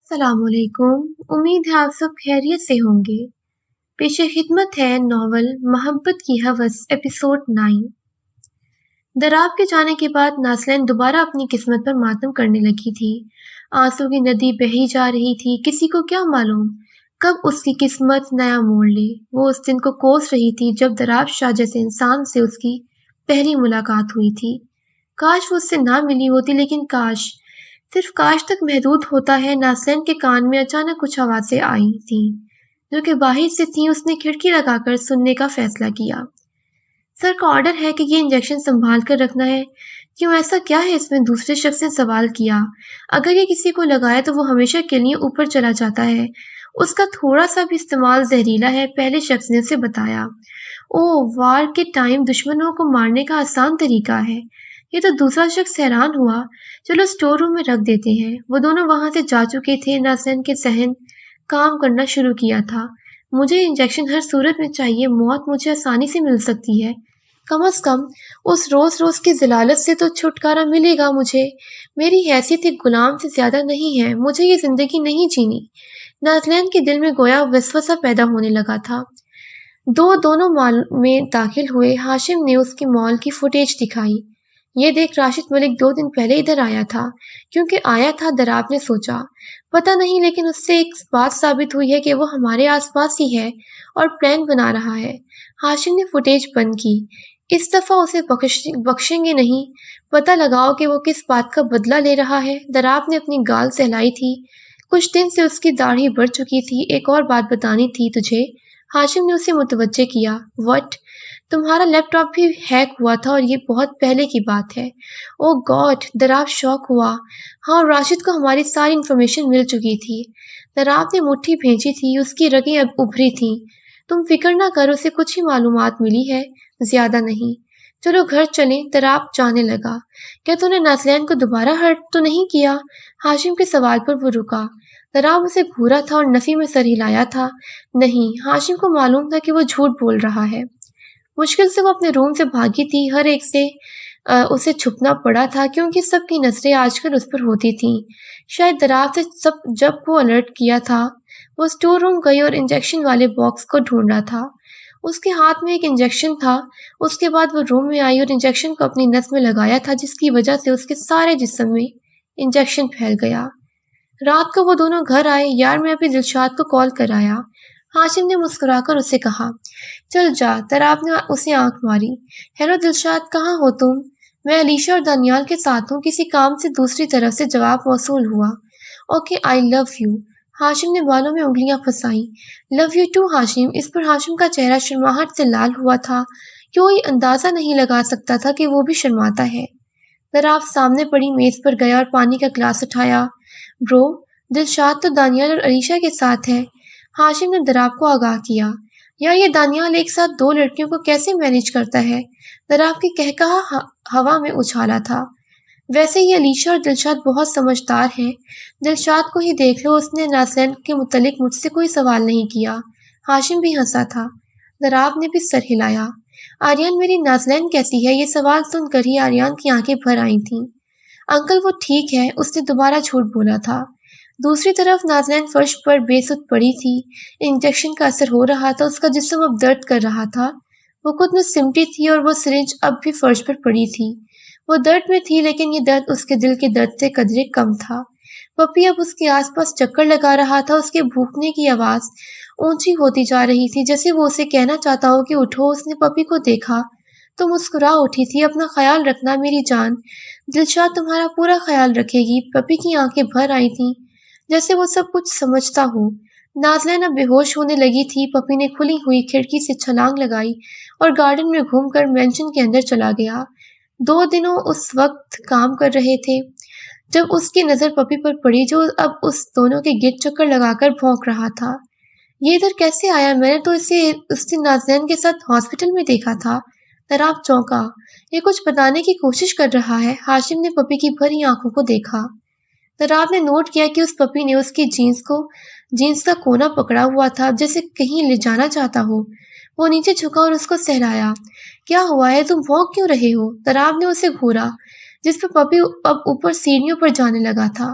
السلام علیکم۔ امید ہے آپ سب خیریت سے ہوں گے۔ پیش خدمت ہے ناول محبت کی ہوس ایپیسوڈ 9۔ دراب کے جانے کے بعد ناسلین دوبارہ اپنی قسمت پر ماتم کرنے لگی تھی۔ آنسو کی ندی بہی جا رہی تھی۔ کسی کو کیا معلوم کب اس کی قسمت نیا موڑ لے۔ وہ اس دن کو کوس رہی تھی جب دراب شاہ جیسے انسان سے اس کی پہلی ملاقات ہوئی تھی۔ کاش وہ اس سے نہ ملی ہوتی، لیکن کاش صرف کاش تک محدود ہوتا ہے۔ ناسلین کے کان میں اچانک کچھ آوازیں آئی تھیں جو کہ باہر سے تھیں۔ اس نے کھڑکی لگا کر سننے کا فیصلہ کیا۔ سر کا آرڈر ہے کہ یہ انجیکشن سنبھال کر رکھنا ہے۔ کیوں، ایسا کیا ہے اس میں؟ دوسرے شخص نے سوال کیا۔ اگر یہ کسی کو لگائے تو وہ ہمیشہ کے لیے اوپر چلا جاتا ہے۔ اس کا تھوڑا سا بھی استعمال زہریلا ہے، پہلے شخص نے اسے بتایا۔ اوہ، وار کے ٹائم دشمنوں کو مارنے کا آسان طریقہ ہے۔ یہ تو دوسرا شخص حیران ہوا۔ چلو اسٹور روم میں رکھ دیتے ہیں۔ وہ دونوں وہاں سے جا چکے تھے۔ ناسلین کے ذہن کام کرنا شروع کیا تھا۔ مجھے انجیکشن ہر صورت میں چاہیے۔ موت مجھے آسانی سے مل سکتی ہے، کم از کم اس روز روز کی ذلالت سے تو چھٹکارا ملے گا مجھے۔ میری حیثیت ایک غلام سے زیادہ نہیں ہے۔ مجھے یہ زندگی نہیں جینی۔ ناسلین کے دل میں گویا وسوسہ پیدا ہونے لگا تھا۔ دونوں مال میں داخل ہوئے۔ ہاشم نے اس کی مال کی فوٹیج دکھائی۔ یہ دیکھ راشد ملک 2 دن پہلے ادھر آیا تھا۔ کیونکہ آیا تھا، دراب نے سوچا۔ پتہ نہیں، لیکن اس سے ایک بات ثابت ہوئی ہے کہ وہ ہمارے آس پاس ہی ہے اور پلان بنا رہا ہے۔ ہاشم نے فوٹیج بند کی۔ اس دفعہ اسے بخشیں گے نہیں۔ پتہ لگاؤ کہ وہ کس بات کا بدلہ لے رہا ہے۔ دراب نے اپنی گال سہلائی تھی۔ کچھ دن سے اس کی داڑھی بڑھ چکی تھی۔ ایک اور بات بتانی تھی تجھے۔ ہاشم نے اسے متوجہ کیا۔ وٹ؟ تمہارا لیپ ٹاپ بھی ہیک ہوا تھا، اور یہ بہت پہلے کی بات ہے۔ او گاڈ! دراب شاک ہوا۔ ہاں، راشد کو ہماری ساری انفارمیشن مل چکی تھی۔ دراب نے مٹھی بھینچی تھی۔ اس کی رگیں اب ابھری تھیں۔ تم فکر نہ کرو، اسے کچھ ہی معلومات ملی ہے، زیادہ نہیں۔ چلو گھر چلیں۔ دراب جانے لگا۔ کیا تو نے ناسلین کو دوبارہ ہرٹ تو نہیں کیا؟ ہاشم کے سوال پر وہ رکا۔ دراب اسے گھورا تھا اور نفی میں سر ہلایا تھا۔ نہیں، ہاشم کو معلوم تھا کہ وہ جھوٹ بول رہا ہے۔ مشکل سے وہ اپنے روم سے بھاگی تھی۔ ہر ایک سے اسے چھپنا پڑا تھا کیونکہ سب کی نظریں آج کل اس پر ہوتی تھیں۔ شاید دراب سے جب وہ الرٹ کیا تھا، وہ اسٹور روم گئی اور انجیکشن والے باکس کو ڈھونڈ رہا تھا۔ اس کے ہاتھ میں ایک انجیکشن تھا۔ اس کے بعد وہ روم میں آئی اور انجیکشن کو اپنی نس میں لگایا تھا، جس کی وجہ سے اس کے سارے جسم میں انجیکشن پھیل گیا۔ رات کو وہ دونوں گھر آئے۔ یار، میں ابھی دلشاد کو کال کر آیا، ہاشم نے مسکرا کر اسے کہا۔ چل جا، دراب نے اسے آنکھ ماری۔ ہیلو دلشاد، کہاں ہو تم؟ میں علیشا اور دانیال کے ساتھ ہوں، کسی کام سے۔ دوسری طرف سے جواب موصول ہوا۔ Okay, I love you. ہاشم نے بالوں میں انگلیاں پھنسائیں۔ لو یو ٹو ہاشم۔ اس پر ہاشم کا چہرہ شرماہٹ سے لال ہوا تھا۔ کوئی اندازہ نہیں لگا سکتا تھا کہ وہ بھی شرماتا ہے۔ دراب سامنے پڑی میز پر گیا اور پانی کا گلاس اٹھایا۔ برو، دلشاد تو دانیال اور علیشا کے ساتھ ہے، ہاشم نے دراب کو آگاہ کیا۔ یار، یہ دانیال ایک ساتھ 2 لڑکیوں کو کیسے مینیج کرتا ہے؟ دراب کی کہکہا ہوا میں اچھالا تھا۔ ویسے یہ علیشا اور دلشاد بہت سمجھدار ہیں۔ دلشاد کو ہی دیکھ لو، اس نے ناسلین کے متعلق مجھ سے کوئی سوال نہیں کیا۔ ہاشم بھی ہنسا تھا۔ دراب نے بھی سر ہلایا۔ آریان، میری ناسلین کیسی ہے؟ یہ سوال سن کر ہی آریان کی آنکھیں بھر آئی تھیں۔ انکل، وہ ٹھیک ہے، اس نے دوبارہ جھوٹ بولا تھا۔ دوسری طرف ناسلین فرش پر بے سود پڑی تھی۔ انجیکشن کا اثر ہو رہا تھا۔ اس کا جسم اب درد کر رہا تھا۔ وہ خود میں سمٹی تھی اور وہ سرنج اب بھی فرش پر پڑی تھی۔ وہ درد میں تھی، لیکن یہ درد اس کے دل کے درد سے قدرے کم تھا۔ پپی اب اس کے آس پاس چکر لگا رہا تھا۔ اس کے بھونکنے کی آواز اونچی ہوتی جا رہی تھی، جیسے وہ اسے کہنا چاہتا ہو کہ اٹھو۔ اس نے پپی کو دیکھا تو مسکرا اٹھی تھی۔ اپنا خیال رکھنا میری جان، دلشاد تمہارا پورا خیال رکھے گی۔ پپی کی آنکھیں بھر آئی تھیں، جیسے وہ سب کچھ سمجھتا ہو۔ نازلین اب بے ہوش ہونے لگی تھی۔ پپی نے کھلی ہوئی کھڑکی سے چھلانگ لگائی اور گارڈن میں گھوم کر مینشن کے اندر چلا گیا۔ 2 دنوں اس وقت کام کر رہے تھے جب اس کی نظر پپی پر پڑی، جو اب اس دونوں کے گرد چکر لگا کر بھونک رہا تھا۔ یہ ادھر کیسے آیا؟ میں نے تو اسے اس دن نازلین کے ساتھ ہاسپٹل میں دیکھا تھا۔ دراب چونکا۔ یہ کچھ بتانے کی کوشش کر رہا ہے۔ ہاشم نے پپی کی بھری آنکھوں کو دیکھا۔ دراب نے نوٹ کیا کہ اس پپی نے اس کی جینس کا کونا پکڑا ہوا تھا، جیسے کہیں لے جانا چاہتا ہو۔ وہ نیچے جھکا اور اس کو سہلایا۔ کیا ہوا ہے؟ تم بھونک کیوں رہے ہو؟ دراب نے اسے گھورا، جس پر پپی اب اوپر سیڑھیوں پر جانے لگا تھا۔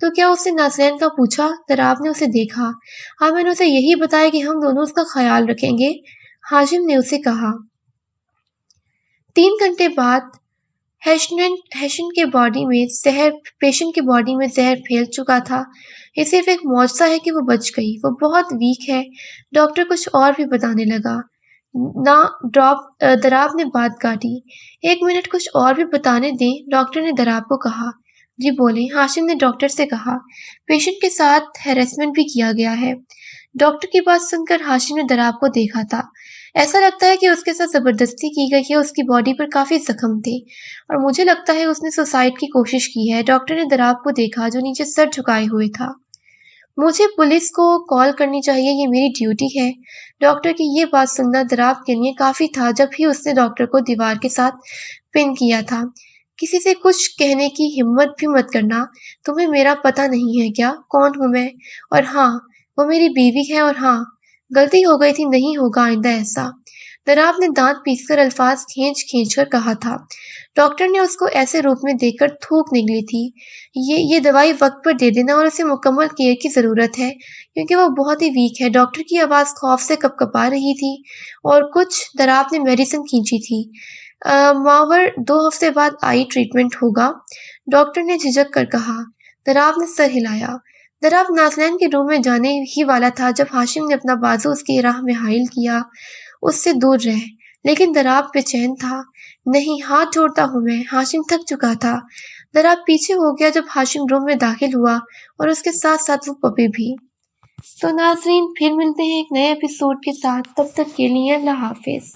تو کیا اس نے نازلین کا پوچھا؟ دراب نے اسے دیکھا۔ ہاں، میں نے اسے یہی بتایا کہ ہم دونوں اس کا خیال رکھیں گے، ہاشم نے اسے کہا۔ 3 گھنٹے بعد پیشنٹ کے باڈی میں زہر پھیل چکا تھا۔ یہ صرف ایک معجزہ ہے کہ وہ بچ گئی۔ وہ بہت ویک ہے، ڈاکٹر کچھ اور بھی بتانے لگا۔ دراب نے بات کاٹی۔ 1 منٹ، کچھ اور بھی بتانے دیں، ڈاکٹر نے دراب کو کہا۔ جی بولیں، ہاشم نے ڈاکٹر سے کہا۔ پیشنٹ کے ساتھ ہیراسمنٹ بھی کیا گیا ہے۔ ڈاکٹر کی بات سن کر ہاشم نے دراب کو دیکھا تھا۔ ایسا لگتا ہے کہ اس کے ساتھ زبردستی کی گئی ہے، اس کی باڈی پر کافی زخم تھے اور مجھے لگتا ہے اس نے سوسائڈ کی کوشش کی ہے۔ ڈاکٹر نے دراب کو دیکھا جو نیچے سر جھکائے ہوئے تھا۔ مجھے پولیس کو کال کرنی چاہیے، یہ میری ڈیوٹی ہے۔ ڈاکٹر کی یہ بات سننا دراب کے لیے کافی تھا۔ جب ہی اس نے ڈاکٹر کو دیوار کے ساتھ پن کیا تھا۔ کسی سے کچھ کہنے کی ہمت بھی مت کرنا۔ تمہیں میرا پتہ نہیں ہے کیا؟ کون ہوں میں؟ اور ہاں، وہ میری بیوی ہے، اور ہاں، غلطی ہو گئی تھی، نہیں ہوگا آئندہ ایسا۔ دراب نے دانت پیس کر الفاظ کھینچ کر کہا تھا۔ ڈاکٹر نے اس کو ایسے روپ میں دیکھ کر تھوک نکلی تھی۔ یہ دوائی وقت پر دے دینا اور اسے مکمل کیئر کی ضرورت ہے کیونکہ وہ بہت ہی ویک ہے۔ ڈاکٹر کی آواز خوف سے کپکپا رہی تھی اور کچھ دراب نے میڈیسن کھینچی تھی۔ ماور 2 ہفتے بعد آئی ٹریٹمنٹ ہوگا، ڈاکٹر نے جھجک کر کہا۔ دراب نے سر ہلایا۔ دراب نازلین کے روم میں جانے ہی والا تھا جب ہاشم نے اپنا بازو اس کی راہ میں حائل کیا۔ اس سے دور رہ، لیکن دراب بے چین تھا۔ نہیں، ہاتھ جوڑتا ہوں میں۔ ہاشم تھک چکا تھا۔ دراب پیچھے ہو گیا جب ہاشم روم میں داخل ہوا اور اس کے ساتھ ساتھ وہ پپی بھی۔ تو ناظرین، پھر ملتے ہیں ایک نئے ایپیسوڈ کے ساتھ، تب تک کے لیے اللہ حافظ۔